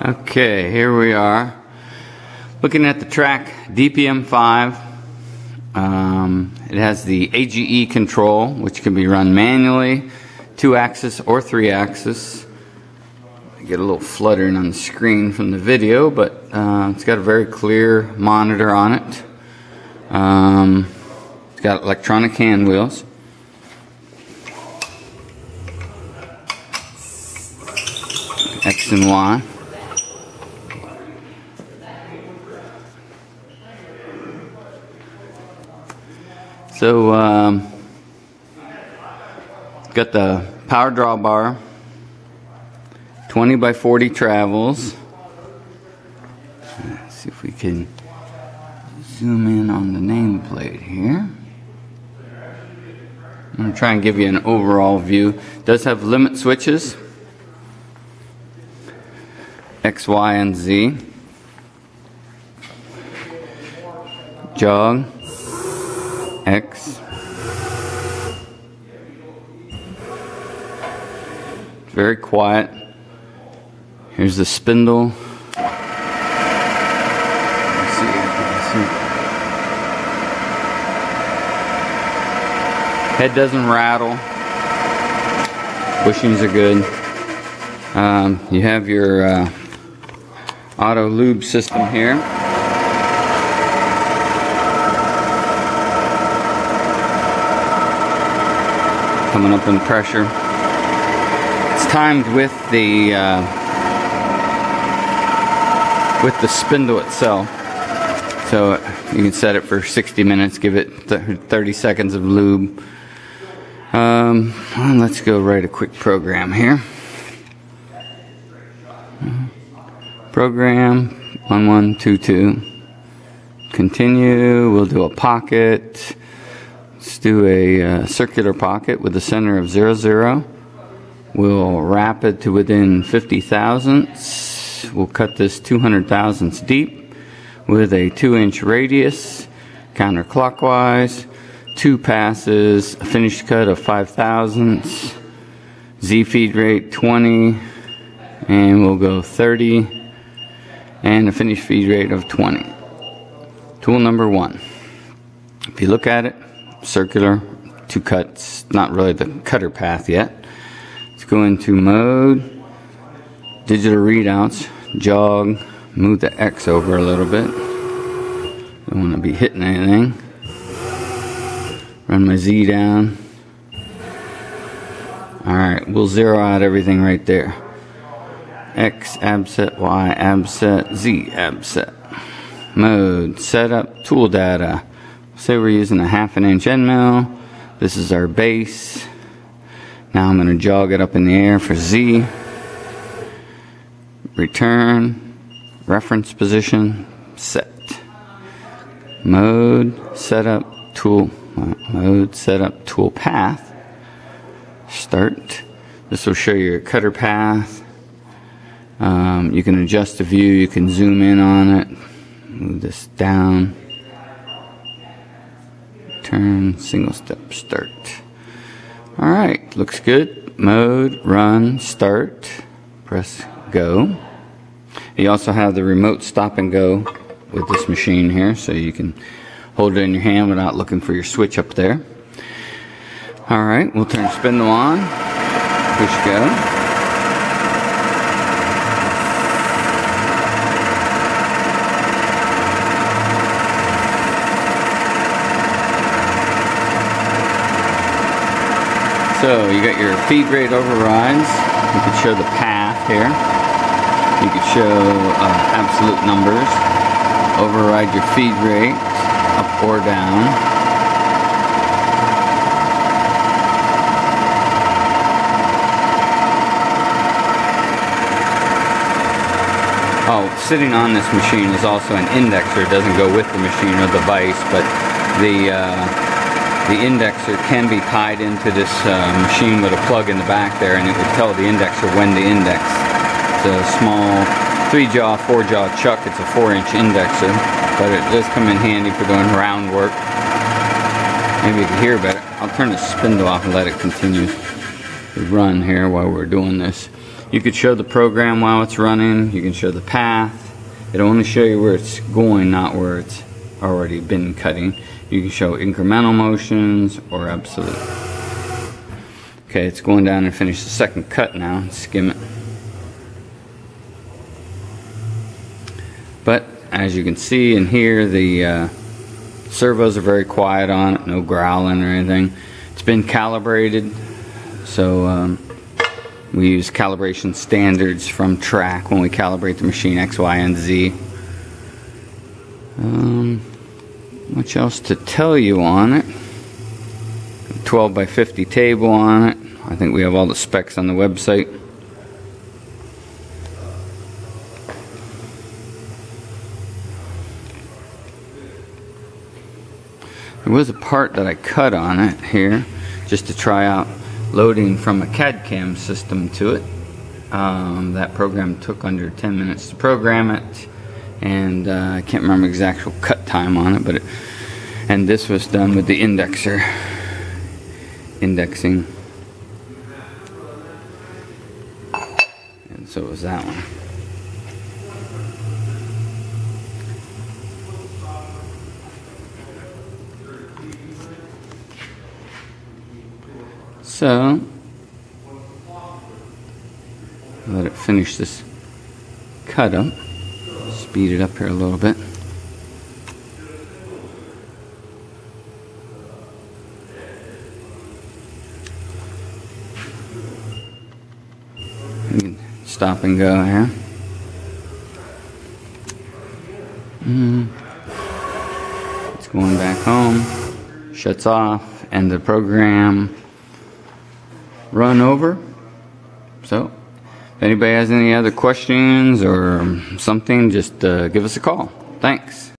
Okay, here we are looking at the Trak DPM5. It has the AGE control, which can be run manually, 2-axis or 3-axis. I get a little fluttering on the screen from the video, but it's got a very clear monitor on it. It's got electronic hand wheels. X and Y. So, got the power drawbar, 20 by 40 travels. Let's see if we can zoom in on the nameplate here. I'm going to try and give you an overall view. It does have limit switches, X, Y, and Z. Jog, X. Very quiet. Here's the spindle. Let's see. Head doesn't rattle. Bushings are good. You have your auto lube system here. Coming up in pressure. It's timed with the spindle itself, so you can set it for 60 minutes. Give it 30 seconds of lube. Let's go write a quick program here. Program 1122. Continue. We'll do a pocket. Let's do a circular pocket with a center of 0, 0. We'll wrap it to within 50 thousandths. We'll cut this 200 thousandths deep with a 2-inch radius, counterclockwise. 2 passes, a finished cut of 5 thousandths. Z feed rate 20, and we'll go 30, and a finished feed rate of 20. Tool number 1. If you look at it, circular, 2 cuts, not really the cutter path yet. Let's go into mode, digital readouts, jog, move the X over a little bit. Don't want to be hitting anything. Run my Z down. Alright, we'll zero out everything right there. X abset, Y abset, Z abset. Mode, setup, tool data. Say we're using a 1/2 inch end mill. This is our base. Now I'm going to jog it up in the air for Z. Return, reference position, set. Mode, setup, tool. Mode, setup, tool path. Start. This will show you your cutter path. You can adjust the view. You can zoom in on it. Move this down. Turn, single step, start. Alright, looks good. Mode, run, start. Press go. You also have the remote stop and go with this machine here, so you can hold it in your hand without looking for your switch up there. Alright, we'll turn spindle on. Push go. So you got your feed rate overrides. You can show the path here. You can show absolute numbers. Override your feed rate up or down. Oh, sitting on this machine is also an indexer. It doesn't go with the machine or the vise, but the indexer can be tied into this machine with a plug in the back there, and it will tell the indexer when to index. It's a small 3-jaw, 4-jaw chuck. It's a 4-inch indexer, but it does come in handy for doing round work. Maybe you can hear better. I'll turn the spindle off and let it continue to run here while we're doing this. You could show the program while it's running. You can show the path. It'll only show you where it's going, not where it's already been cutting. You can show incremental motions or absolute. Okay, it's going down and finish the second cut now. Skim it. But as you can see and hear, the servos are very quiet on it, no growling or anything. It's been calibrated, so we use calibration standards from Trak when we calibrate the machine X, Y, and Z. Much else to tell you on it? 12 by 50 table on it. I think we have all the specs on the website. There was a part that I cut on it here just to try out loading from a CAD/CAM system to it. That program took under 10 minutes to program it, and I can't remember the exact cut time on it, and this was done with the indexer, indexing, and so was that one. So, let it finish this cut up. Speed it up here a little bit. You can stop and go here. It's going back home. Shuts off. End the program. Run over. So, if anybody has any other questions or something, just give us a call. Thanks.